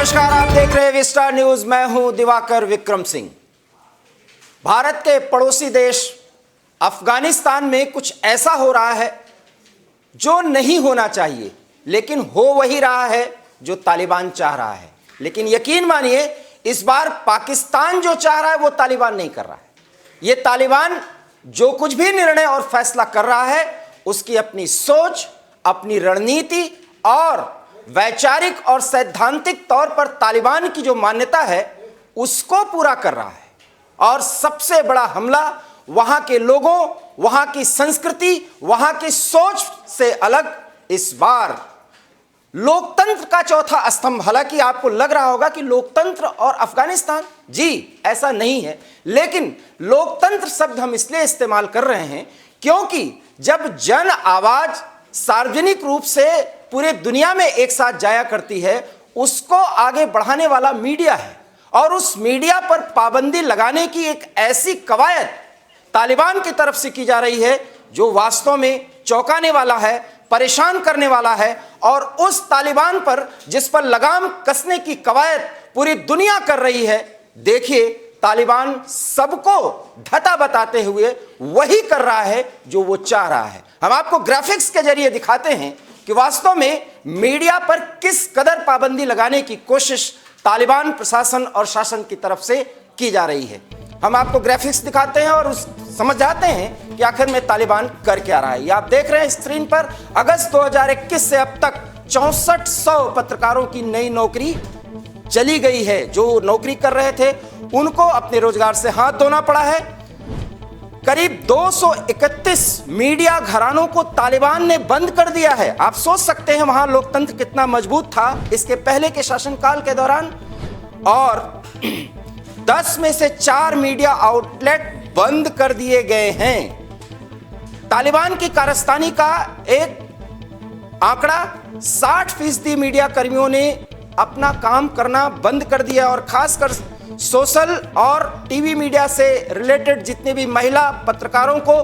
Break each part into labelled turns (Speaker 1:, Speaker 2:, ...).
Speaker 1: नमस्कार, आप देख रहे हैं विस्टार न्यूज। मैं हूं दिवाकर विक्रम सिंह। भारत के पड़ोसी देश अफगानिस्तान में कुछ ऐसा हो रहा है जो नहीं होना चाहिए, लेकिन हो वही रहा है जो तालिबान चाह रहा है। लेकिन यकीन मानिए, इस बार पाकिस्तान जो चाह रहा है वो तालिबान नहीं कर रहा है। ये तालिबान जो कुछ भी निर्णय और फैसला कर रहा है, उसकी अपनी सोच, अपनी रणनीति और वैचारिक और सैद्धांतिक तौर पर तालिबान की जो मान्यता है उसको पूरा कर रहा है। और सबसे बड़ा हमला वहां के लोगों, वहां की संस्कृति, वहां की सोच से अलग इस बार लोकतंत्र का चौथा स्तंभ। हालांकि आपको लग रहा होगा कि लोकतंत्र और अफगानिस्तान, जी ऐसा नहीं है, लेकिन लोकतंत्र शब्द हम इसलिए इस्तेमाल कर रहे हैं क्योंकि जब जन आवाज सार्वजनिक रूप से पूरे दुनिया में एक साथ जाया करती है, उसको आगे बढ़ाने वाला मीडिया है। और उस मीडिया पर पाबंदी लगाने की एक ऐसी कवायद तालिबान की तरफ से की जा रही है जो वास्तव में चौंकाने वाला है, परेशान करने वाला है। और उस तालिबान पर जिस पर लगाम कसने की कवायद पूरी दुनिया कर रही है, देखिए तालिबान सबको धता बताते हुए वही कर रहा है जो वो चाह रहा है। हम आपको ग्राफिक्स के जरिए दिखाते हैं कि वास्तव में मीडिया पर किस कदर पाबंदी लगाने की कोशिश तालिबान प्रशासन और शासन की तरफ से की जा रही है। हम आपको ग्राफिक्स दिखाते हैं और समझ जाते हैं कि आखिर में तालिबान कर क्या रहा है। ये आप देख रहे हैं स्क्रीन पर। अगस्त 2021 से अब तक 6400 पत्रकारों की नई नौकरी चली गई है। जो नौकरी कर रहे थे उनको अपने रोजगार से हाथ धोना पड़ा है। करीब 231 मीडिया घरानों को तालिबान ने बंद कर दिया है। आप सोच सकते हैं वहां लोकतंत्र कितना मजबूत था इसके पहले के शासनकाल के दौरान। और 10 में से 4 मीडिया आउटलेट बंद कर दिए गए हैं। तालिबान की कारस्तानी का एक आंकड़ा 60% मीडिया कर्मियों ने अपना काम करना बंद कर दिया। और खासकर सोशल और टीवी मीडिया से रिलेटेड जितने भी महिला पत्रकारों को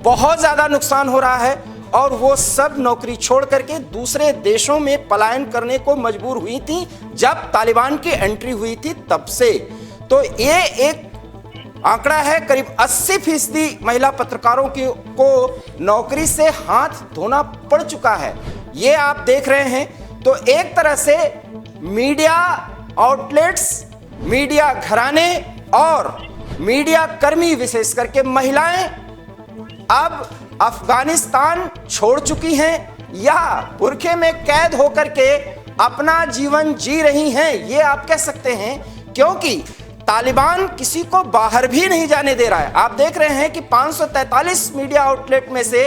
Speaker 1: बहुत ज्यादा नुकसान हो रहा है और वो सब नौकरी छोड़ करके दूसरे देशों में पलायन करने को मजबूर हुई थी जब तालिबान की एंट्री हुई थी तब से। तो ये एक आंकड़ा है, करीब 80% महिला पत्रकारों को नौकरी से हाथ धोना पड़ चुका है। ये आप देख रहे हैं। तो एक तरह से मीडिया आउटलेट्स, मीडिया घराने और मीडिया कर्मी, विशेष करके महिलाएं, अब अफगानिस्तान छोड़ चुकी हैं या बुरखे में कैद होकर के अपना जीवन जी रही हैं, ये आप कह सकते हैं, क्योंकि तालिबान किसी को बाहर भी नहीं जाने दे रहा है। आप देख रहे हैं कि 543 मीडिया आउटलेट में से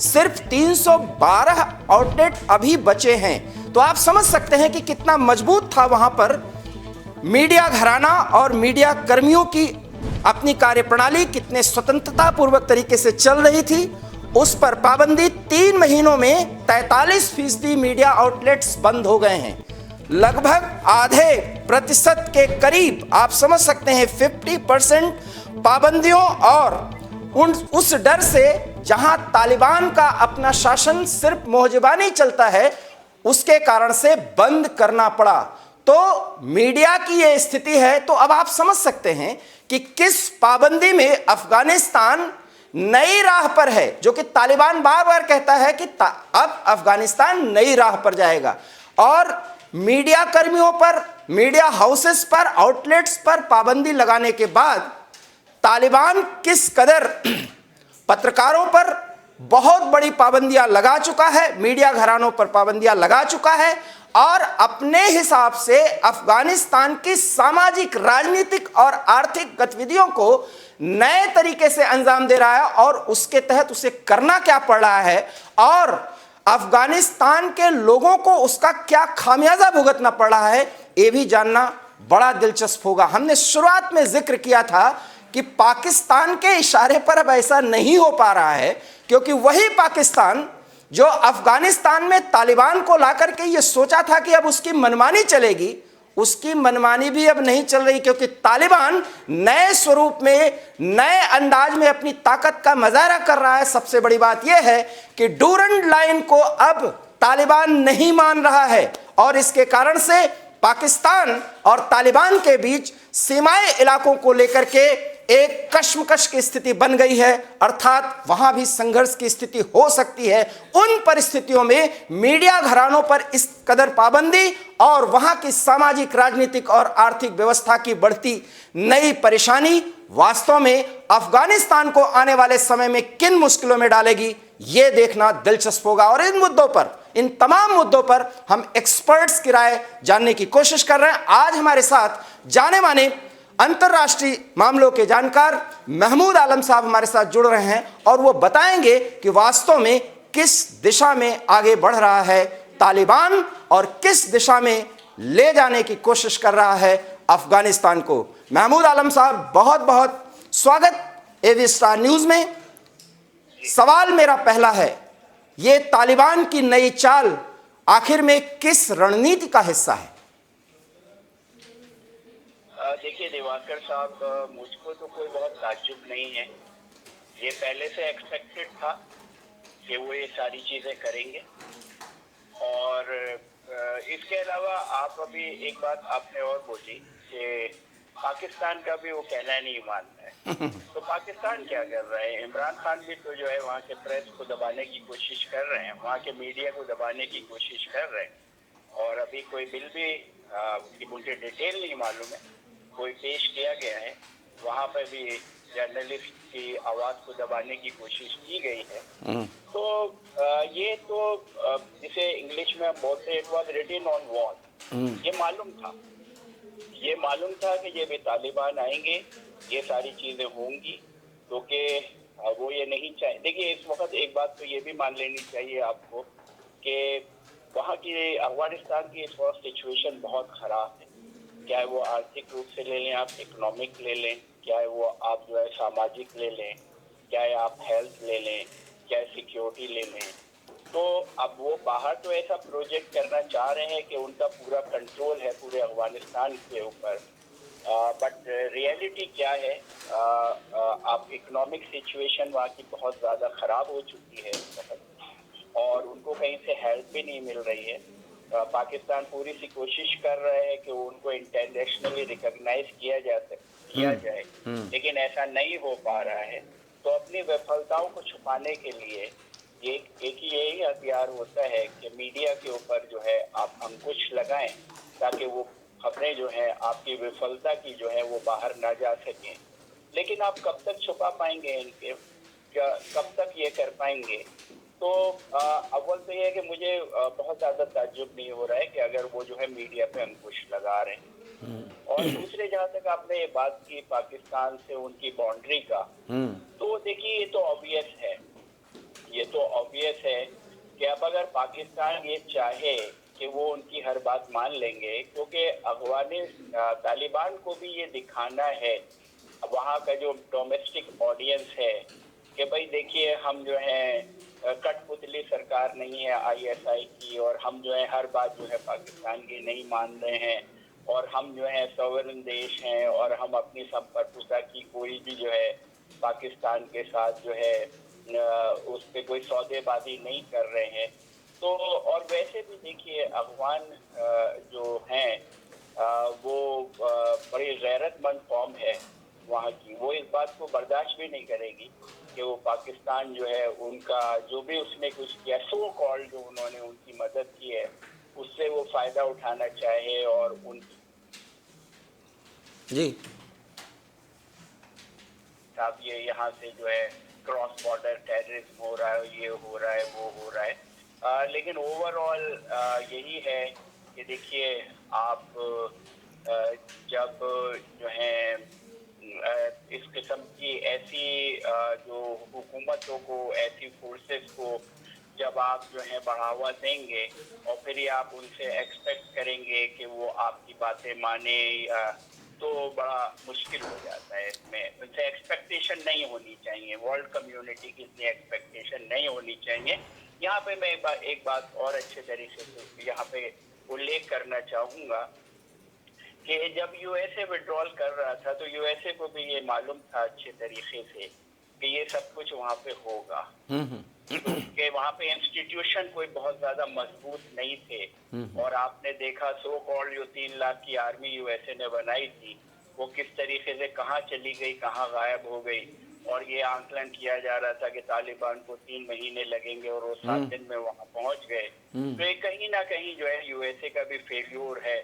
Speaker 1: सिर्फ 312 आउटलेट अभी बचे हैं। तो आप समझ सकते हैं कि कितना मजबूत था वहां पर मीडिया घराना और मीडिया कर्मियों की अपनी कार्यप्रणाली कितने स्वतंत्रता पूर्वक तरीके से चल रही थी। उस पर पाबंदी 3 महीनों में 43% मीडिया आउटलेट्स बंद हो गए हैं। लगभग आधे प्रतिशत के करीब, आप समझ सकते हैं 50% पाबंदियों और उस डर से जहां तालिबान का अपना शासन सिर्फ मोहजबानी चलता है, उसके कारण से बंद करना पड़ा। तो मीडिया की ये स्थिति है। तो अब आप समझ सकते हैं कि किस पाबंदी में अफगानिस्तान नई राह पर है, जो कि तालिबान बार बार कहता है कि अब अफगानिस्तान नई राह पर जाएगा। और मीडिया कर्मियों पर, मीडिया हाउसेस पर, आउटलेट्स पर पाबंदी लगाने के बाद तालिबान किस कदर पत्रकारों पर बहुत बड़ी पाबंदियां लगा चुका है, मीडिया घरानों पर पाबंदियां लगा चुका है और अपने हिसाब से अफगानिस्तान की सामाजिक, राजनीतिक और आर्थिक गतिविधियों को नए तरीके से अंजाम दे रहा है। और उसके तहत उसे करना क्या पड़ रहा है और अफगानिस्तान के लोगों को उसका क्या खामियाजा भुगतना पड़ रहा है, ये भी जानना बड़ा दिलचस्प होगा। हमने शुरुआत में जिक्र किया था कि पाकिस्तान के इशारे पर अब ऐसा नहीं हो पा रहा है, क्योंकि वही पाकिस्तान जो अफगानिस्तान में तालिबान को लाकर के ये सोचा था कि अब उसकी मनमानी चलेगी, उसकी मनमानी भी अब नहीं चल रही, क्योंकि तालिबान नए स्वरूप में, नए अंदाज में अपनी ताकत का मुजाहरा कर रहा है। सबसे बड़ी बात यह है कि डूरंड लाइन को अब तालिबान नहीं मान रहा है और इसके कारण से पाकिस्तान और तालिबान के बीच सीमाई इलाकों को लेकर के एक कश्मकश की स्थिति बन गई है, अर्थात वहां भी संघर्ष की स्थिति हो सकती है। उन परिस्थितियों में मीडिया घरानों पर इस कदर पाबंदी और वहां की सामाजिक, राजनीतिक और आर्थिक व्यवस्था की बढ़ती नई परेशानी वास्तव में अफगानिस्तान को आने वाले समय में किन मुश्किलों में डालेगी, यह देखना दिलचस्प होगा। और इन मुद्दों पर, इन तमाम मुद्दों पर हम एक्सपर्ट्स की राय जानने की कोशिश कर रहे हैं। आज हमारे साथ जाने माने अंतर्राष्ट्रीय मामलों के जानकार महमूद आलम साहब हमारे साथ जुड़ रहे हैं और वो बताएंगे कि वास्तव में किस दिशा में आगे बढ़ रहा है तालिबान और किस दिशा में ले जाने की कोशिश कर रहा है अफगानिस्तान को। महमूद आलम साहब, बहुत बहुत स्वागत एवी स्टार न्यूज में। सवाल मेरा पहला है, ये तालिबान की नई चाल आखिर में किस रणनीति का हिस्सा है?
Speaker 2: देखिए दिवाकर साहब, मुझको तो कोई बहुत ताज्जुब नहीं है। ये पहले से एक्सपेक्टेड था कि वो ये सारी चीजें करेंगे। और इसके अलावा आप अभी एक बात आपने और बोली कि पाकिस्तान का भी वो कहना नहीं मानता है। तो पाकिस्तान क्या कर रहा है? इमरान खान भी तो जो है वहाँ के प्रेस को दबाने की कोशिश कर रहे हैं, वहाँ के मीडिया को दबाने की कोशिश कर रहे हैं। और अभी कोई बिल भी मुझे डिटेल नहीं मालूम है, कोई पेश किया गया है, वहाँ पर भी जर्नलिस्ट की आवाज़ को दबाने की कोशिश की गई है। तो ये तो जिसे इंग्लिश में बोलते हैं, it was written on wall. ये मालूम था कि ये भी तालिबान आएंगे, ये सारी चीज़ें होंगी, क्योंकि वो ये नहीं चाहे। देखिए इस वक्त एक बात तो ये भी मान लेनी चाहिए आपको कि वहाँ की अफगानिस्तान की इस वक्त सिचुएशन बहुत ख़राब है। चाहे वो आर्थिक रूप से ले लें, आप इकोनॉमिक ले लें, चाहे वो आप जो है सामाजिक ले लें, चाहे आप हेल्थ ले लें, चाहे सिक्योरिटी ले लें। तो अब वो बाहर तो ऐसा प्रोजेक्ट करना चाह रहे हैं कि उनका पूरा कंट्रोल है पूरे अफगानिस्तान के ऊपर, बट रियलिटी क्या है? आप इकोनॉमिक सिचुएशन वहाँ की बहुत ज़्यादा ख़राब हो चुकी है और उनको कहीं से हेल्प भी नहीं मिल रही है। पाकिस्तान पूरी सी कोशिश कर रहे हैं कि उनको इंटरनेशनली रिकॉग्नाइज किया जाए, लेकिन ऐसा नहीं हो पा रहा है। तो अपनी विफलताओं को छुपाने के लिए एक ही यही हथियार होता है कि मीडिया के ऊपर जो है आप अंकुश लगाएं, ताकि वो खबरें जो है आपकी विफलता की जो है वो बाहर ना जा सकें। लेकिन आप कब तक छुपा पाएंगे इनके, कब तक ये कर पाएंगे? तो अव्वल तो ये है कि मुझे बहुत ज़्यादा ताज्जुब नहीं हो रहा है कि अगर वो जो है मीडिया पे अंकुश लगा रहे हैं। और दूसरे, जहाँ तक आपने ये बात की पाकिस्तान से उनकी बाउंड्री का, तो देखिए ये तो ऑब्वियस है कि अब अगर पाकिस्तान ये चाहे कि वो उनकी हर बात मान लेंगे, क्योंकि तालिबान को भी ये दिखाना है वहाँ का जो डोमेस्टिक ऑडियंस है कि भाई देखिए हम जो है कठपुतली सरकार नहीं है ISI की, और हम जो है हर बात जो है पाकिस्तान की नहीं मान रहे हैं, और हम जो है सॉवरेन देश हैं, और हम अपनी संप्रभुता की कोई भी जो है पाकिस्तान के साथ जो है उस पर कोई सौदेबाजी नहीं कर रहे हैं। तो और वैसे भी देखिए अफगान जो हैं वो बड़ी गैरतमंद कौम है वहाँ की, वो इस बात को बर्दाश्त भी नहीं करेगी कि वो पाकिस्तान जो है उनका जो भी उसने कुछ किया, सो कॉल्ड जो उन्होंने उनकी मदद की है, उससे वो फायदा उठाना चाहे। और उनकी
Speaker 1: जी
Speaker 2: साहब ये यहाँ से जो है क्रॉस बॉर्डर टेररिज्म हो रहा है, ये हो रहा है, वो हो रहा है। लेकिन ओवरऑल यही है कि देखिए आप जब जो है इस किस्म की ऐसी जो हुकूमतों को, ऐसी फोर्सेस को जब आप जो है बढ़ावा देंगे और फिर ही आप उनसे एक्सपेक्ट करेंगे कि वो आपकी बातें माने, तो बड़ा मुश्किल हो जाता है। इसमें उनसे एक्सपेक्टेशन नहीं होनी चाहिए, वर्ल्ड कम्युनिटी की इतनी एक्सपेक्टेशन नहीं होनी चाहिए। यहाँ पे मैं एक बात और अच्छे तरीके से यहाँ पे उल्लेख करना चाहूँगा कि जब USA विड्रॉल कर रहा था तो USA को भी ये मालूम था अच्छे तरीके से कि ये सब कुछ वहाँ पे होगा, कि वहाँ पे इंस्टीट्यूशन कोई बहुत ज्यादा मजबूत नहीं थे। और आपने देखा सो कॉल्ड जो 3 लाख की आर्मी यूएसए ने बनाई थी, वो किस तरीके से कहाँ चली गई, कहाँ गायब हो गई। और ये आंकलन किया जा रहा था कि तालिबान को 3 महीने लगेंगे और वो 7 दिन में वहाँ पहुंच गए। तो ये कहीं ना कहीं जो है यूएसए का भी फेल्योर है।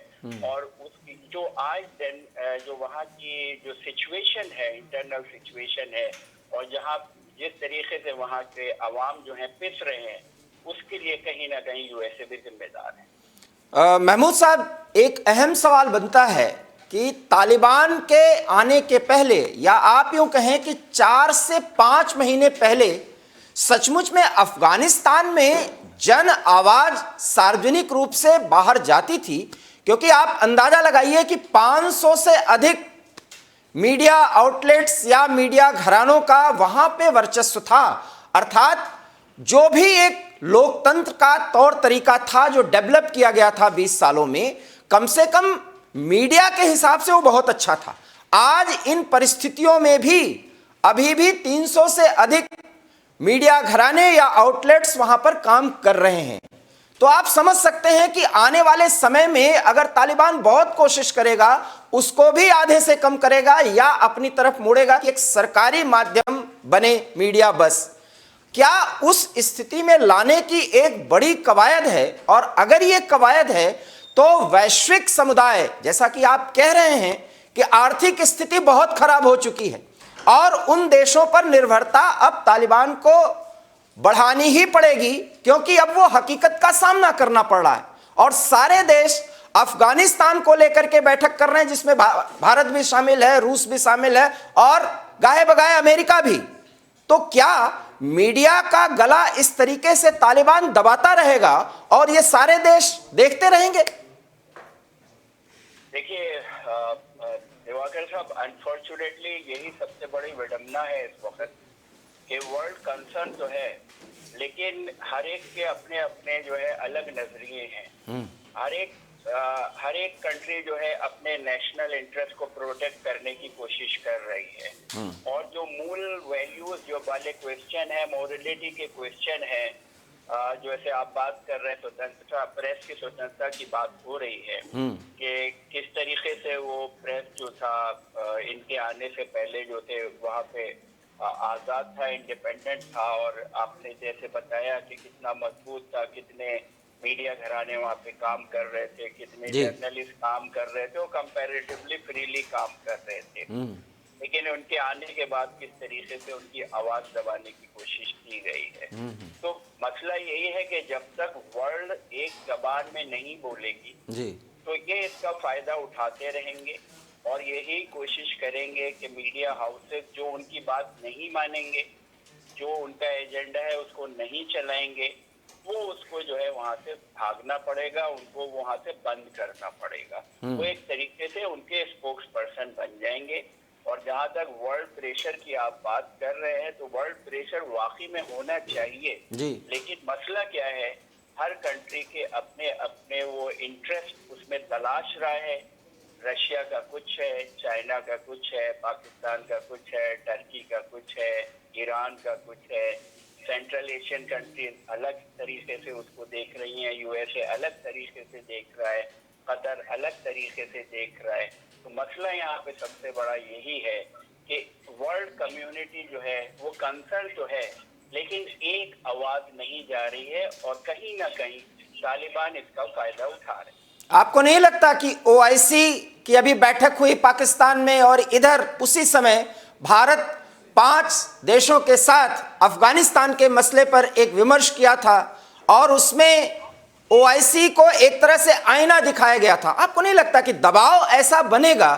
Speaker 2: और उसकी जो आज दिन जो वहाँ की जो सिचुएशन है, इंटरनल सिचुएशन है, और जहाँ जिस तरीके से वहाँ के अवाम जो है पिस रहे हैं, उसके लिए कहीं ना कहीं यूएसए भी जिम्मेदार है।
Speaker 1: महमूद साहब, एक अहम सवाल बनता है कि तालिबान के आने के पहले, या आप यूं कहें कि 4 से 5 महीने पहले, सचमुच में अफगानिस्तान में जन आवाज सार्वजनिक रूप से बाहर जाती थी? क्योंकि आप अंदाजा लगाइए कि 500 से अधिक मीडिया आउटलेट्स या मीडिया घरानों का वहां पे वर्चस्व था। अर्थात जो भी एक लोकतंत्र का तौर तरीका था जो डेवलप किया गया था 20 सालों में, कम से कम मीडिया के हिसाब से वो बहुत अच्छा था। आज इन परिस्थितियों में भी अभी भी 300 से अधिक मीडिया घराने या आउटलेट्स वहां पर काम कर रहे हैं। तो आप समझ सकते हैं कि आने वाले समय में अगर तालिबान बहुत कोशिश करेगा, उसको भी आधे से कम करेगा या अपनी तरफ मोड़ेगा कि एक सरकारी माध्यम बने मीडिया बस। क्या उस स्थिति में लाने की एक बड़ी कवायद है? और अगर ये कवायद है तो वैश्विक समुदाय, जैसा कि आप कह रहे हैं कि आर्थिक स्थिति बहुत खराब हो चुकी है और उन देशों पर निर्भरता अब तालिबान को बढ़ानी ही पड़ेगी, क्योंकि अब वो हकीकत का सामना करना पड़ रहा है। और सारे देश अफगानिस्तान को लेकर के बैठक कर रहे हैं, जिसमें भारत भी शामिल है, रूस भी शामिल है और गाहे बगाए अमेरिका भी। तो क्या मीडिया का गला इस तरीके से तालिबान दबाता रहेगा और ये सारे देश देखते रहेंगे?
Speaker 2: देखिए दिवाकर साहब, अनफॉर्चुनेटली यही सबसे बड़ी विडंबना है इस वक्त कि वर्ल्ड कंसर्न तो है, लेकिन हर एक के अपने अपने जो है अलग नजरिए हैं। हर एक कंट्री जो है अपने नेशनल इंटरेस्ट को प्रोटेक्ट करने की कोशिश कर रही है। और जो मूल वैल्यूज जो वाले क्वेश्चन है, मोरलिटी के क्वेश्चन है, जो ऐसे आप बात कर रहे हैं स्वतंत्रता, प्रेस की स्वतंत्रता की बात हो रही है कि किस तरीके से वो प्रेस जो था इनके आने से पहले जो थे वहाँ पे आजाद था, इंडिपेंडेंट था। और आपने जैसे बताया कि कितना मजबूत था, कितने मीडिया घराने वहाँ पे काम कर रहे थे, कितने जर्नलिस्ट काम कर रहे थे, वो कंपैरेटिवली फ्रीली काम कर रहे थे। लेकिन उनके आने के बाद किस तरीके से उनकी आवाज दबाने की कोशिश की गई है। तो मसला यही है कि जब तक वर्ल्ड एक जबान में नहीं बोलेगी तो ये इसका फायदा उठाते रहेंगे और यही कोशिश करेंगे कि मीडिया हाउसेस जो उनकी बात नहीं मानेंगे, जो उनका एजेंडा है उसको नहीं चलाएंगे, वो उसको जो है वहां से भागना पड़ेगा, उनको वहां से बंद करना पड़ेगा। वो एक तरीके से उनके स्पोक्स पर्सन बन जाएंगे। और जहां तक वर्ल्ड प्रेशर की आप बात कर रहे हैं, तो वर्ल्ड प्रेशर वाकई में होना चाहिए, लेकिन मसला क्या है, हर कंट्री के अपने अपने वो इंटरेस्ट उसमें तलाश रहा है। रशिया का कुछ है, चाइना का कुछ है, पाकिस्तान का कुछ है, टर्की का कुछ है, ईरान का कुछ है, सेंट्रल एशियन कंट्रीज अलग तरीके से उसको देख रही हैं, यूएसए अलग तरीके से देख रहा है, कतर अलग तरीके से देख रहा है। तो मसला यहाँ पे सबसे बड़ा यही है कि वर्ल्ड कम्युनिटी जो है वो कंसर्न तो है, लेकिन एक आवाज नहीं जा रही है और कहीं ना कहीं तालिबान इसका फायदा उठा रहे हैं।
Speaker 1: आपको नहीं लगता कि ओआईसी की अभी बैठक हुई पाकिस्तान में और इधर उसी समय भारत 5 देशों के साथ अफगानिस्तान के मसले पर एक विमर्श किया था और उसमें ओआईसी को एक तरह से आईना दिखाया गया था? आपको नहीं लगता कि दबाव ऐसा बनेगा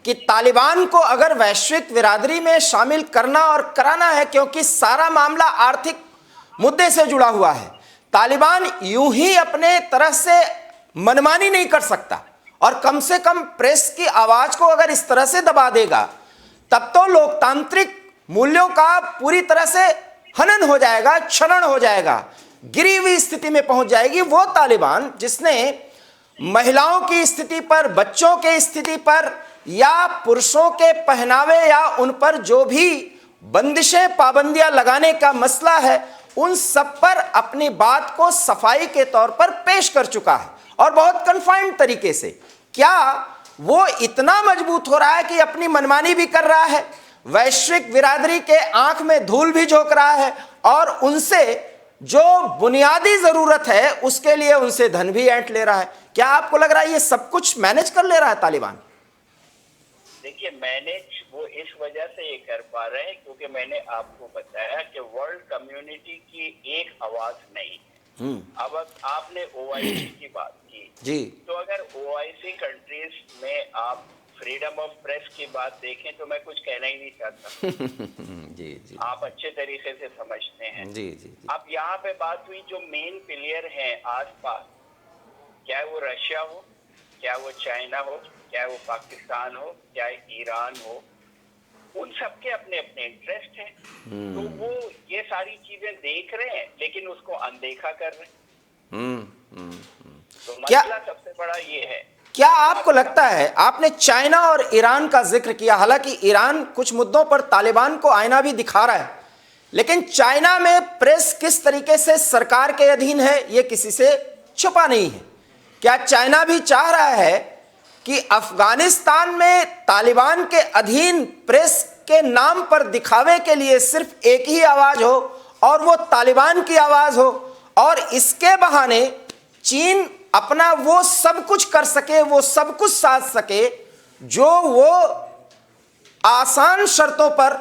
Speaker 1: कि तालिबान को अगर वैश्विक बिरादरी में शामिल करना और कराना है, क्योंकि सारा मामला आर्थिक मुद्दे से जुड़ा हुआ है, तालिबान यूं ही अपने तरह से मनमानी नहीं कर सकता और कम से कम प्रेस की आवाज को अगर इस तरह से दबा देगा, तब तो लोकतांत्रिक मूल्यों का पूरी तरह से हनन हो जाएगा, क्षरण हो जाएगा, गिरी हुई स्थिति में पहुंच जाएगी वो तालिबान जिसने महिलाओं की स्थिति पर, बच्चों के स्थिति पर या पुरुषों के पहनावे या उन पर जो भी बंदिशें पाबंदियां लगाने का मसला है, उन सब पर अपनी बात को सफाई के तौर पर पेश कर चुका है और बहुत कन्फाइंड तरीके से। क्या वो इतना मजबूत हो रहा है कि अपनी मनमानी भी कर रहा है, वैश्विक बिरादरी के आंख में धूल भी झोंक रहा है और उनसे जो बुनियादी जरूरत है उसके लिए उनसे धन भी ऐंठ ले रहा है? क्या आपको लग रहा है ये सब कुछ मैनेज कर ले रहा है तालिबान?
Speaker 2: देखिए, मैनेज वो इस वजह से ये कर पा रहे हैं क्योंकि मैंने आपको बताया कि वर्ल्ड कम्युनिटी की एक आवाज नहीं है। अब आपने ओआईसी की बात की
Speaker 1: जी,
Speaker 2: तो अगर ओआईसी कंट्रीज में आप फ्रीडम ऑफ प्रेस की बात देखें तो मैं कुछ कहना ही नहीं चाहता।
Speaker 1: जी जी
Speaker 2: आप अच्छे तरीके से समझते हैं।
Speaker 1: जी जी जी
Speaker 2: अब यहाँ पे बात हुई जो मेन प्लेयर हैं आसपास, क्या वो रशिया हो, क्या वो चाइना हो, क्या वो पाकिस्तान हो, क्या ईरान हो, उन सबके अपने अपने इंटरेस्ट हैं। तो वो ये सारी चीजें देख रहे हैं लेकिन उसको अनदेखा कर रहे हैं। तो
Speaker 1: क्या
Speaker 2: मसला सबसे बड़ा ये है।
Speaker 1: क्या आपको लगता है, आपने चाइना और ईरान का जिक्र किया, हालांकि ईरान कुछ मुद्दों पर तालिबान को आईना भी दिखा रहा है, लेकिन चाइना में प्रेस किस तरीके से सरकार के अधीन है यह किसी से छुपा नहीं है। क्या चाइना भी चाह रहा है कि अफगानिस्तान में तालिबान के अधीन प्रेस के नाम पर दिखावे के लिए सिर्फ एक ही आवाज हो और वो तालिबान की आवाज हो, और इसके बहाने चीन अपना वो सब कुछ कर सके, वो सब कुछ साध सके जो वो आसान शर्तों पर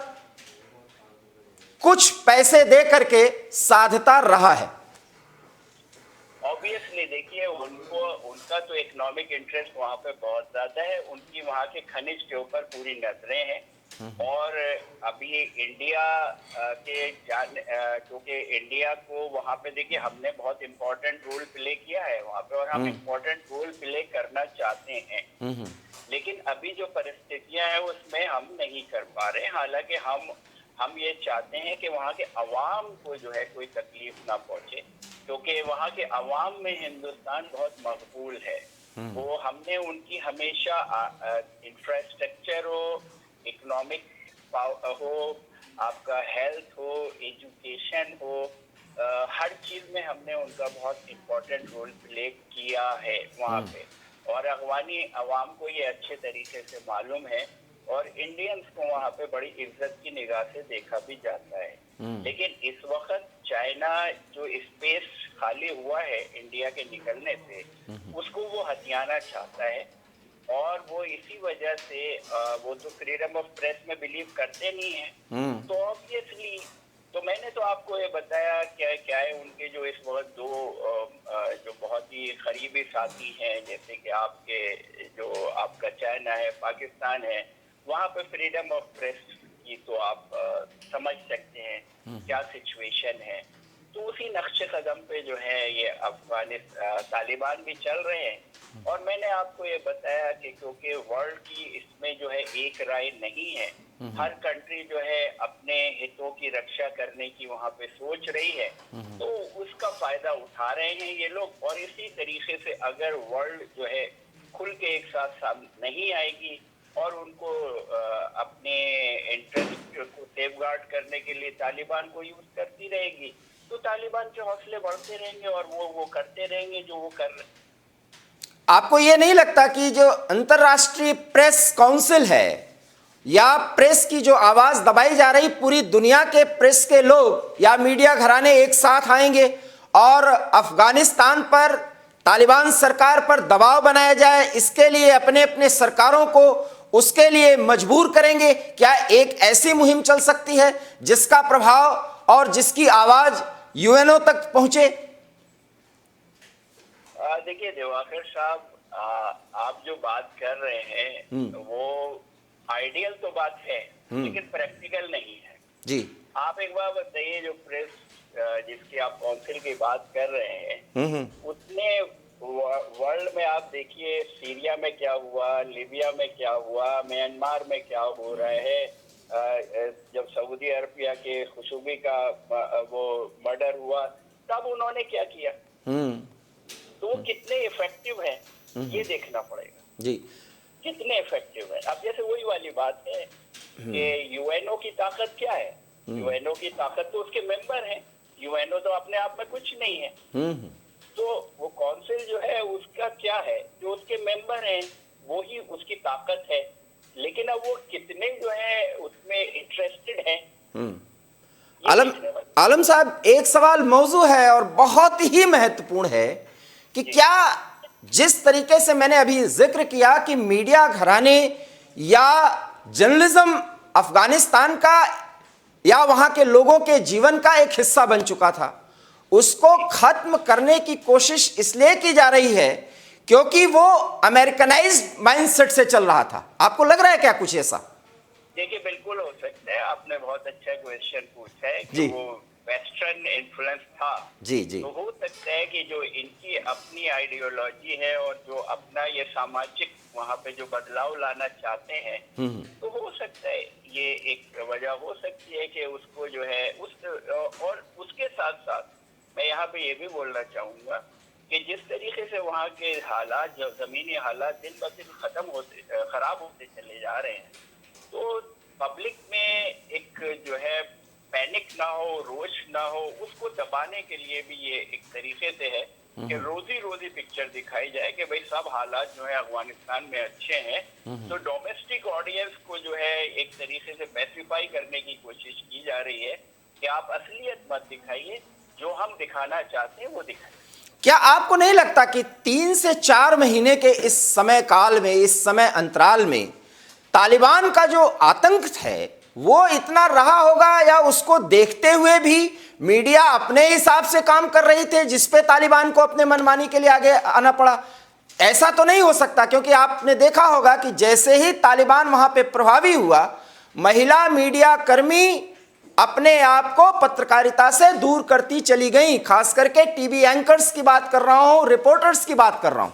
Speaker 1: कुछ पैसे दे करके साधता रहा है?
Speaker 2: ऑब्वियसली देखिए, उनका तो इकोनॉमिक इंटरेस्ट वहाँ पे बहुत ज्यादा है। उनकी वहाँ के खनिज के ऊपर पूरी नजरें हैं। और अभी इंडिया के क्योंकि इंडिया को वहाँ पे देखिए हमने बहुत इम्पोर्टेंट रोल प्ले किया है वहाँ पे, और हम इम्पोर्टेंट रोल प्ले करना चाहते हैं। लेकिन अभी जो परिस्थितियां हैं उसमें हम नहीं कर पा रहे। हालांकि हम ये चाहते हैं कि वहाँ के अवाम को जो है कोई तकलीफ ना पहुंचे, क्योंकि वहाँ के अवाम में हिंदुस्तान बहुत मकबूल है। वो हमने उनकी हमेशा इंफ्रास्ट्रक्चर हो, इकोनॉमिक हो, आपका हेल्थ हो, एजुकेशन हो, हर चीज में हमने उनका बहुत इम्पोर्टेंट रोल प्ले किया है वहाँ पे। और अफगानी अवाम को ये अच्छे तरीके से मालूम है और इंडियंस को वहाँ पे बड़ी इज्जत की निगाह से देखा भी जाता है। लेकिन इस वक्त चाइना जो स्पेस खाली हुआ है इंडिया के निकलने से, उसको वो हथियाना चाहता है। और वो इसी वजह से वो तो फ्रीडम ऑफ प्रेस में बिलीव करते नहीं है। तो ऑब्वियसली, तो मैंने तो आपको ये बताया क्या है उनके जो इस वक्त दो जो बहुत ही करीबी साथी हैं, जैसे कि आपका चाइना है, पाकिस्तान है, वहाँ पे फ्रीडम ऑफ प्रेस की तो आप समझ सकते हैं क्या सिचुएशन है। तो उसी नक्शे कदम पे जो है ये तालिबान भी चल रहे हैं। और मैंने आपको ये बताया कि क्योंकि वर्ल्ड की इसमें जो है एक राय नहीं है, हर कंट्री जो है अपने हितों की रक्षा करने की वहाँ पे सोच रही है, तो उसका फायदा उठा रहे हैं ये लोग। और इसी तरीके से अगर वर्ल्ड जो है खुल के एक साथ सामने नहीं आएगी और उनको अपने इंटरेस्ट को सेफगार्ड करने के लिए तालिबान को यूज करती रहेगी, तो तालिबान के हौसले बढ़ते रहेंगे और वो करते रहेंगे जो वो कर रहे हैं।
Speaker 1: आपको ये नहीं लगता कि जो अंतर्राष्ट्रीय प्रेस काउंसिल है या प्रेस की जो आवाज दबाई जा रही, पूरी दुनिया के प्रेस के लोग या मीडिया घराने एक साथ आएंगे और अफगानिस्तान पर तालिबान सरकार पर दबाव बनाया जाए, इसके लिए अपने अपने सरकारों को उसके लिए मजबूर करेंगे? क्या एक ऐसी मुहिम चल सकती है जिसका प्रभाव और जिसकी आवाज यूएनओ तक पहुंचे?
Speaker 2: देखिए दिवाकर साहब, आप जो बात कर रहे हैं वो आइडियल तो बात है लेकिन प्रैक्टिकल नहीं है
Speaker 1: जी।
Speaker 2: आप एक बार बताइए, जो प्रेस जिसकी आप काउंसिल की बात कर रहे हैं, उतने वर्ल्ड में आप देखिए सीरिया में क्या हुआ, लीबिया में क्या हुआ, म्यांमार में क्या हो रहा है, जब सऊदी अरबिया के खुशबू का वो मर्डर हुआ तब उन्होंने क्या किया, तो वो कितने इफेक्टिव है ये देखना पड़ेगा
Speaker 1: जी।
Speaker 2: कितने इफेक्टिव है। अब जैसे वही वाली बात है कि यूएनओ की ताकत क्या है। यूएनओ की ताकत तो उसके मेंबर हैं, यूएनओ तो अपने आप में कुछ नहीं है। तो वो काउंसिल जो है उसका क्या है, जो उसके मेंबर हैं वो ही उसकी ताकत है। लेकिन अब वो कितने जो है उसमें इंटरेस्टेड हैं।
Speaker 1: आलम साहब, एक सवाल मौजू है और बहुत ही महत्वपूर्ण है कि क्या जिस तरीके से मैंने अभी जिक्र किया कि मीडिया घराने या जर्नलिज्म अफगानिस्तान का या वहां के लोगों के जीवन का एक हिस्सा बन चुका था, उसको खत्म करने की कोशिश इसलिए की जा रही है क्योंकि वो अमेरिकनाइज्ड माइंडसेट से चल रहा था। आपको लग रहा है क्या कुछ ऐसा?
Speaker 2: देखिए, बिल्कुल हो सकता है। आपने बहुत अच्छा क्वेश्चन पूछा है
Speaker 1: जी।
Speaker 2: कि वो वेस्टर्न इन्फ्लुएंस था।
Speaker 1: जी जी।
Speaker 2: तो हो सकता है कि जो इनकी अपनी आइडियोलॉजी है और जो अपना ये सामाजिक वहाँ पे जो बदलाव लाना चाहते हैं, तो हो सकता है ये एक वजह हो सकती है कि उसको जो है और उसके साथ साथ मैं यहाँ पे ये भी बोलना चाहूंगा कि जिस तरीके से वहाँ के हालात, जो जमीनी हालात दिन ब दिन खराब होते चले जा रहे हैं, तो पब्लिक में एक जो है पैनिक ना हो, रोष ना हो, उसको दबाने के लिए भी ये एक तरीके से है कि रोजी रोजी पिक्चर दिखाई जाए कि भाई सब हालात जो है अफगानिस्तान में अच्छे हैं। तो डोमेस्टिक ऑडियंस को जो है एक तरीके से पैसिफाई करने की कोशिश की जा रही है कि आप असलियत मत दिखाइए, जो हम दिखाना चाहते हैं वो दिखाइए।
Speaker 1: क्या आपको नहीं लगता कि 3 से 4 महीने के इस समय काल में, इस समय अंतराल में तालिबान का जो आतंक है वो इतना रहा होगा, या उसको देखते हुए भी मीडिया अपने हिसाब से काम कर रही थी जिसपे तालिबान को अपने मनमानी के लिए आगे आना पड़ा? ऐसा तो नहीं हो सकता, क्योंकि आपने देखा होगा कि जैसे ही तालिबान वहां पे प्रभावी हुआ, महिला मीडिया कर्मी अपने आप को पत्रकारिता से दूर करती चली गई। खास करके टीवी एंकर्स की बात कर रहा हूं, रिपोर्टर्स की बात कर रहा हूं।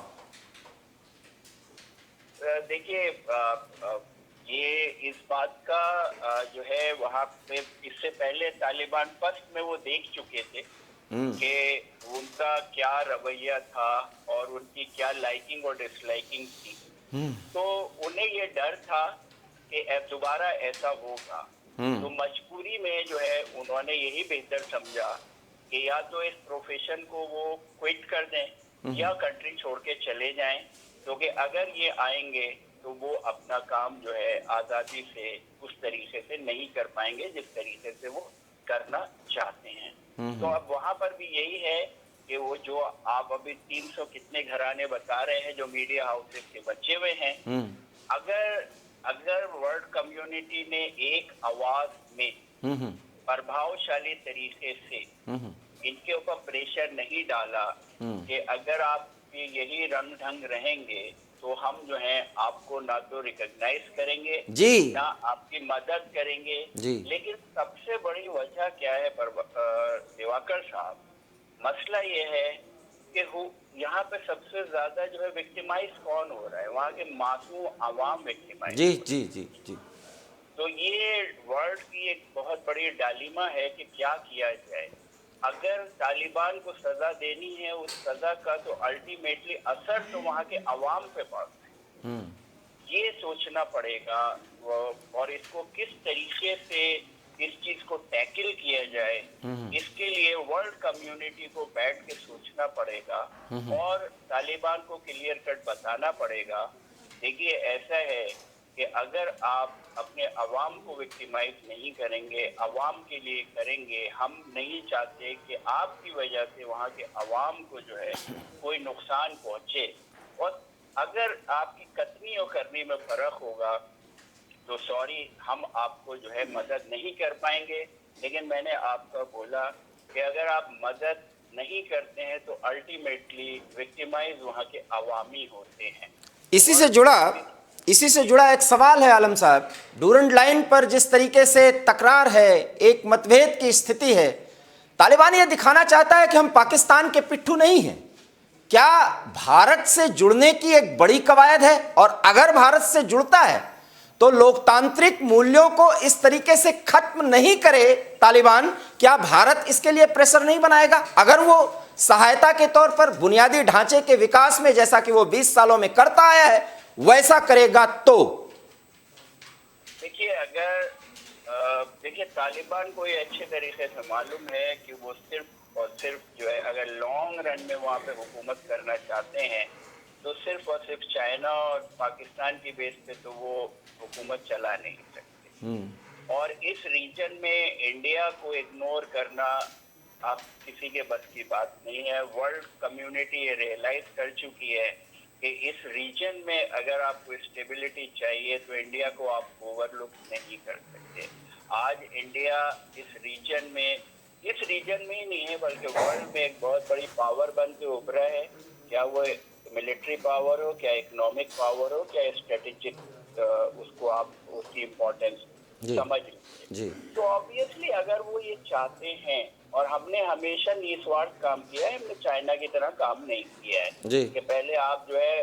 Speaker 2: देखिए, ये इस बात का जो है वहाँ पे इससे पहले तालिबान फर्स्ट में वो देख चुके थे कि उनका क्या रवैया था और उनकी क्या लाइकिंग और डिसलाइकिंग थी। तो उन्हें ये डर था कि दोबारा ऐसा होगा। तो मजबूरी में जो है उन्होंने यही बेहतर समझा कि या तो इस प्रोफेशन को वो क्विट कर दें या कंट्री छोड़ के चले जाएं, क्योंकि अगर ये आएंगे तो वो अपना काम जो है आज़ादी से उस तरीके से नहीं कर पाएंगे जिस तरीके से वो करना चाहते हैं। तो अब वहाँ पर भी यही है कि वो जो आप अभी 300 कितने घराने बता रहे हैं जो मीडिया हाउसेस के बचे हुए हैं, अगर वर्ल्ड कम्युनिटी ने एक आवाज में प्रभावशाली तरीके से इनके ऊपर प्रेशर नहीं डाला कि अगर आप यही रंग ढंग रहेंगे तो हम जो है आपको ना तो रिकॉग्नाइज करेंगे
Speaker 1: जी,
Speaker 2: ना आपकी मदद करेंगे
Speaker 1: जी।
Speaker 2: लेकिन सबसे बड़ी वजह क्या है दिवाकर साहब, मसला ये है कि यहाँ पे सबसे ज्यादा जो है विक्टिमाइज कौन हो रहा है? वहाँ के मासूम आवाम विक्टिमाइज।
Speaker 1: जी जी जी जी।
Speaker 2: तो ये वर्ल्ड की एक बहुत बड़ी डायलेमा है कि क्या किया जाए। अगर तालिबान को सजा देनी है, उस सजा का तो अल्टीमेटली असर तो वहाँ के अवाम पे पड़ता है। ये सोचना पड़ेगा और इसको किस तरीके से इस चीज को टैकल किया जाए, इसके लिए वर्ल्ड कम्युनिटी को बैठ के सोचना पड़ेगा और तालिबान को क्लियर कट बताना पड़ेगा। देखिए, ऐसा है कि अगर आप अपने अवाम को विक्टिमाइज नहीं करेंगे, अवाम के लिए करेंगे, हम नहीं चाहते कि आपकी वजह से वहाँ के अवाम को जो है कोई नुकसान पहुँचे। और अगर आपकी कतनी और करनी में फर्क होगा तो सॉरी, हम आपको जो है मदद नहीं कर पाएंगे। लेकिन मैंने आपको बोला कि अगर आप मदद नहीं करते हैं तो अल्टीमेटली विक्टिमाइज वहाँ के अवामी होते हैं।
Speaker 1: इसी से जुड़ा एक सवाल है आलम साहब, डूरंड लाइन पर जिस तरीके से तकरार है, एक मतभेद की स्थिति है, तालिबान ये दिखाना चाहता है कि हम पाकिस्तान के पिट्ठू नहीं हैं। क्या भारत से जुड़ने की एक बड़ी कवायद है? और अगर भारत से जुड़ता है तो लोकतांत्रिक मूल्यों को इस तरीके से खत्म नहीं करे तालिबान, क्या भारत इसके लिए प्रेशर नहीं बनाएगा? अगर वो सहायता के तौर पर बुनियादी ढांचे के विकास में, जैसा कि वो 20 सालों में करता आया है, वैसा करेगा तो
Speaker 2: देखिए अगर देखिए तालिबान को ये अच्छे तरीके से मालूम है कि वो सिर्फ और सिर्फ जो है अगर लॉन्ग रन में वहाँ पे हुकूमत करना चाहते हैं तो सिर्फ और सिर्फ चाइना और पाकिस्तान की बेस पे तो वो हुकूमत चला नहीं सकते। और इस रीजन में इंडिया को इग्नोर करना आप किसी के बस की बात नहीं है। वर्ल्ड कम्युनिटी ये रियलाइज कर चुकी है कि इस रीजन में अगर आपको स्टेबिलिटी चाहिए तो इंडिया को आप ओवरलुक नहीं कर सकते। आज इंडिया इस रीजन में ही नहीं है बल्कि वर्ल्ड में एक बहुत बड़ी पावर बन के उभरा है। क्या वो मिलिट्री पावर हो, क्या इकोनॉमिक पावर हो, क्या स्ट्रेटेजिक उसको आप उसकी इम्पोर्टेंस समझ लीजिए।
Speaker 1: जी
Speaker 2: तो ऑब्वियसली अगर वो ये चाहते हैं, और हमने हमेशा निस्वार्थ काम किया है, हमने चाइना की तरह काम नहीं किया है
Speaker 1: जी
Speaker 2: कि पहले आप जो है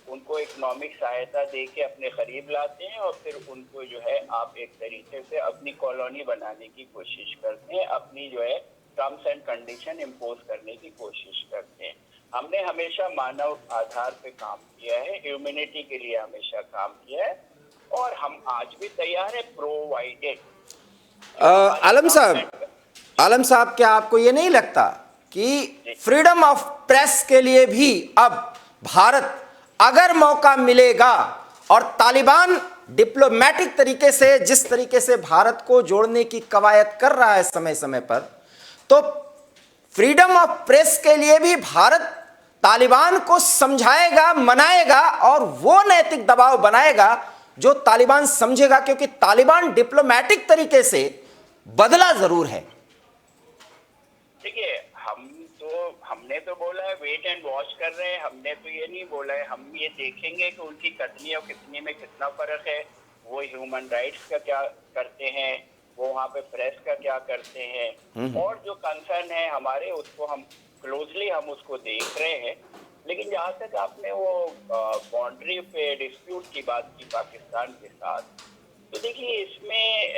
Speaker 2: उनको इकोनॉमिक सहायता दे के अपने करीब लाते हैं और फिर उनको जो है आप एक तरीके से अपनी कॉलोनी बनाने की कोशिश करते हैं, अपनी जो है टर्म्स एंड कंडीशन इम्पोज करने की कोशिश करते हैं। हमने हमेशा मानव आधार पे काम किया है, ह्यूमैनिटी के लिए हमेशा काम किया है और हम आज भी तैयार है प्रोवाइडेड।
Speaker 1: आलम साहब क्या आपको ये नहीं लगता कि फ्रीडम ऑफ प्रेस के लिए भी अब भारत अगर मौका मिलेगा और तालिबान डिप्लोमेटिक तरीके से जिस तरीके से भारत को जोड़ने की कवायद कर रहा है समय समय पर, तो फ्रीडम ऑफ प्रेस के लिए भी भारत तालिबान को समझाएगा, मनाएगा और वो नैतिक दबाव बनाएगा जो तालिबान समझेगा, क्योंकि तालिबान डिप्लोमेटिक तरीके से बदला जरूर है।
Speaker 2: देखिए हमने तो बोला है वेट एंड वॉच कर रहे हैं। हमने तो ये नहीं बोला है, हम ये देखेंगे कि उनकी कथनी और कितनी में कितना फर्क है, वो ह्यूमन राइट्स का क्या करते हैं, वो वहाँ पे प्रेस का क्या करते हैं, और जो कंसर्न है हमारे उसको हम क्लोजली हम उसको देख रहे हैं। लेकिन जहाँ तक आपने वो बाउंड्री पे डिस्प्यूट की बात की पाकिस्तान के साथ, तो देखिए इसमें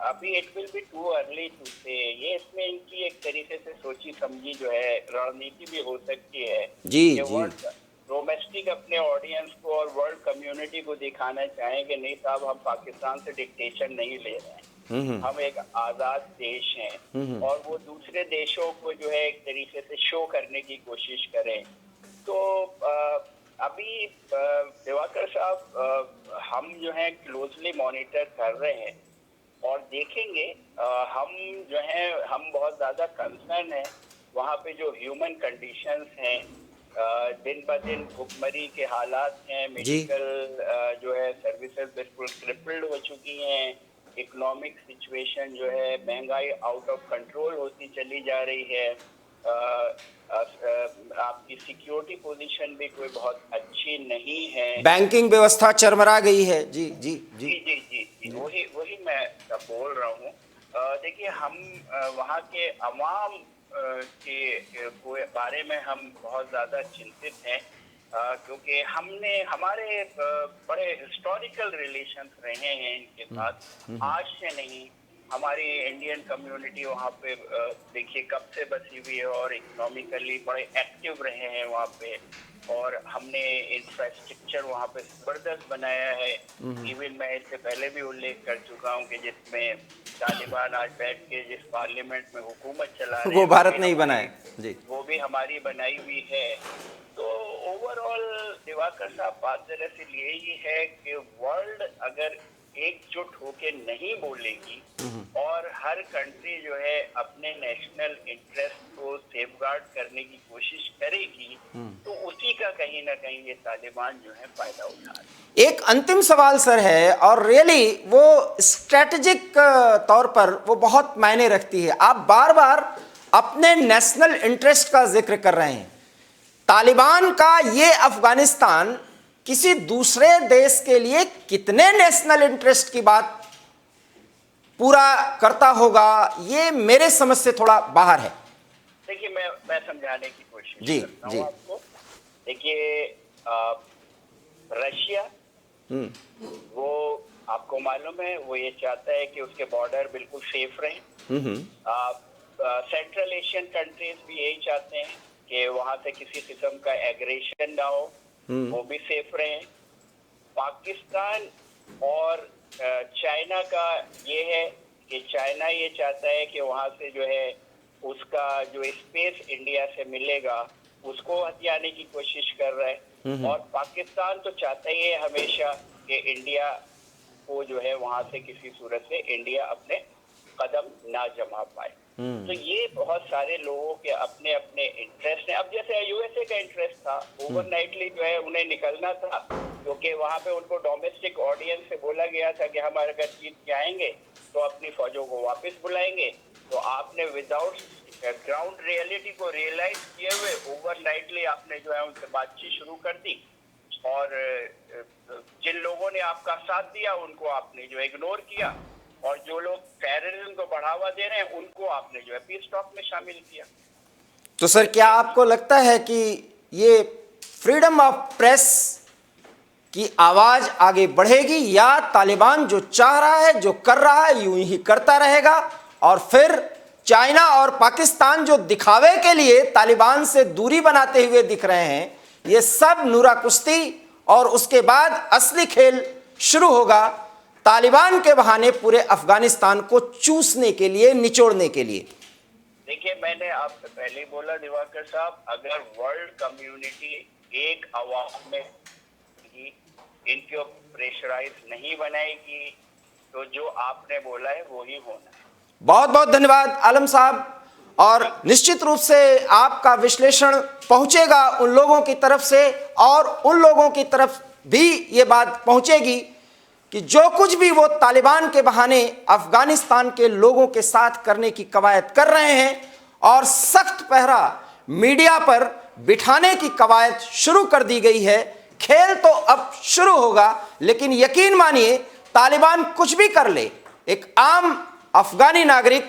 Speaker 2: अभी it will be too early to say, ये इसमें इनकी एक तरीके से सोची समझी जो है रणनीति भी हो सकती है कि वर्ल्ड डोमेस्टिक अपने ऑडियंस को और वर्ल्ड कम्युनिटी को दिखाना चाहें कि नहीं साहब हम पाकिस्तान से डिक्टेशन नहीं ले रहे हैं, हम एक आजाद देश हैं, और वो दूसरे देशों को जो है एक तरीके से शो करने की कोशिश करें। तो अभी दिवाकर साहब हम जो है क्लोजली मॉनिटर कर रहे हैं और देखेंगे। हम जो है हम बहुत ज़्यादा कंसर्न है वहाँ पे जो ह्यूमन कंडीशंस हैं, दिन ब दिन भुखमरी के हालात हैं, मेडिकल जो है सर्विसेज बिल्कुल ट्रिपल्ड हो चुकी हैं, इकोनॉमिक सिचुएशन जो है महंगाई आउट ऑफ कंट्रोल होती चली जा रही है, आपकी सिक्योरिटी पोजीशन भी कोई बहुत अच्छी नहीं है,
Speaker 1: बैंकिंग व्यवस्था चरमरा गई है। जी जी जी
Speaker 2: जी जी जी, जी वही मैं बोल रहा हूँ। देखिए हम वहाँ के अवाम के बारे में हम बहुत ज़्यादा चिंतित हैं, क्योंकि हमने हमारे बड़े हिस्टोरिकल रिलेशंस रहे हैं इनके साथ, आज से नहीं। हमारी इंडियन कम्युनिटी वहाँ पे देखिए कब से बसी हुई है और इकोनॉमिकली बड़े एक्टिव रहे हैं वहाँ पे, और हमने इंफ्रास्ट्रक्चर वहाँ पे जबरदस्त बनाया है। इवन मैं इससे पहले भी उल्लेख कर चुका हूँ कि जिसमें तालिबान आज बैठ के जिस पार्लियामेंट में हुकूमत चला रहे
Speaker 1: वो भारत नहीं बनाए जी,
Speaker 2: वो भी हमारी बनाई हुई है। तो ओवरऑल दिवाकर साहब बात दरअसल यही है कि वर्ल्ड अगर एकजुट होके नहीं बोलेगी और हर कंट्री जो है अपने नेशनल इंटरेस्ट को सेफगार्ड करने की कोशिश करेगी, तो उसी का कहीं ना कहीं ये तालिबान जो है फायदा उठा रहे।
Speaker 1: एक अंतिम सवाल सर है, और रियली वो स्ट्रेटेजिक तौर पर वो बहुत मायने रखती है। आप बार बार अपने नेशनल इंटरेस्ट का जिक्र कर रहे हैं। तालिबान का ये अफगानिस्तान किसी दूसरे देश के लिए कितने नेशनल इंटरेस्ट की बात पूरा करता होगा, ये मेरे समझ से थोड़ा बाहर है।
Speaker 2: देखिए मैं समझाने की कोशिश करता हूँ आपको। देखिए रशिया वो आपको मालूम है वो ये चाहता है कि उसके बॉर्डर बिल्कुल सेफ रहें। सेंट्रल एशियन कंट्रीज भी यही चाहते हैं कि वहां से किसी किस्म का एग्रेशन ना हो, वो भी सेफ रहें। पाकिस्तान और चाइना का ये है कि चाइना ये चाहता है कि वहाँ से जो है उसका जो स्पेस इंडिया से मिलेगा उसको हथियाने की कोशिश कर रहा है। और पाकिस्तान तो चाहता ही है हमेशा कि इंडिया को जो है वहाँ से किसी सूरत से इंडिया अपने कदम ना जमा पाए। तो ये बहुत सारे लोगों के अपने अपने इंटरेस्ट हैं। अब जैसे यूएसए का इंटरेस्ट था, ओवरनाइटली जो है उन्हें निकलना था, क्योंकि वहाँ पे उनको डोमेस्टिक ऑडियंस से बोला गया था कि हम अगर जीत के आएंगे तो अपनी फौजों को वापस बुलाएंगे। तो आपने विदाउट ग्राउंड रियलिटी को रियलाइज किए हुए ओवरनाइटली आपने जो है उनसे बातचीत शुरू कर दी, और जिन लोगों ने आपका साथ दिया उनको आपने जो इग्नोर किया, और जो लोग टेररिज्म को बढ़ावा दे रहे हैं उनको आपने जो है पीस टॉक में शामिल किया।
Speaker 1: तो सर, क्या आपको लगता है कि ये फ्रीडम ऑफ प्रेस की आवाज आगे बढ़ेगी, या तालिबान जो चाह रहा है, जो कर रहा है, यूं ही करता रहेगा, और फिर चाइना और पाकिस्तान जो दिखावे के लिए तालिबान से दूरी बनाते हुए दिख रहे हैं, ये सब नूरा कुश्ती, और उसके बाद असली खेल शुरू होगा तालिबान के बहाने पूरे अफगानिस्तान को चूसने के लिए, निचोड़ने के लिए?
Speaker 2: देखिए, मैंने आपसे पहले बोला दिवाकर साहब, अगर वर्ल्ड कम्युनिटी एक आवाज में इनको प्रेशराइज नहीं बनाएगी तो जो आपने बोला है वो ही होना है।
Speaker 1: बहुत बहुत धन्यवाद आलम साहब, और निश्चित रूप से आपका विश्लेषण पहुंचेगा उन लोगों की तरफ से, और उन लोगों की तरफ भी ये बात पहुंचेगी कि जो कुछ भी वो तालिबान के बहाने अफगानिस्तान के लोगों के साथ करने की कवायद कर रहे हैं, और सख्त पहरा मीडिया पर बिठाने की कवायद शुरू कर दी गई है। खेल तो अब शुरू होगा, लेकिन यकीन मानिए तालिबान कुछ भी कर ले, एक आम अफगानी नागरिक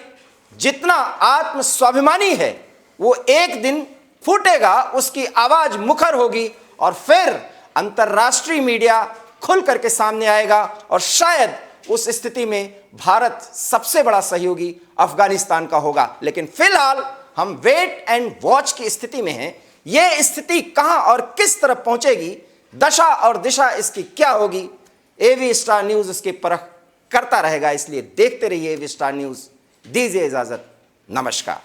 Speaker 1: जितना आत्म स्वाभिमानी है वो एक दिन फूटेगा, उसकी आवाज मुखर होगी, और फिर अंतर्राष्ट्रीय मीडिया खुल करके सामने आएगा, और शायद उस स्थिति में भारत सबसे बड़ा सहयोगी अफगानिस्तान का होगा। लेकिन फिलहाल हम वेट एंड वॉच की स्थिति में हैं। यह स्थिति कहां और किस तरफ पहुंचेगी, दशा और दिशा इसकी क्या होगी, एवी स्टार न्यूज इसकी परख करता रहेगा। इसलिए देखते रहिए एवी स्टार न्यूज। दीजिए इजाजत, नमस्कार।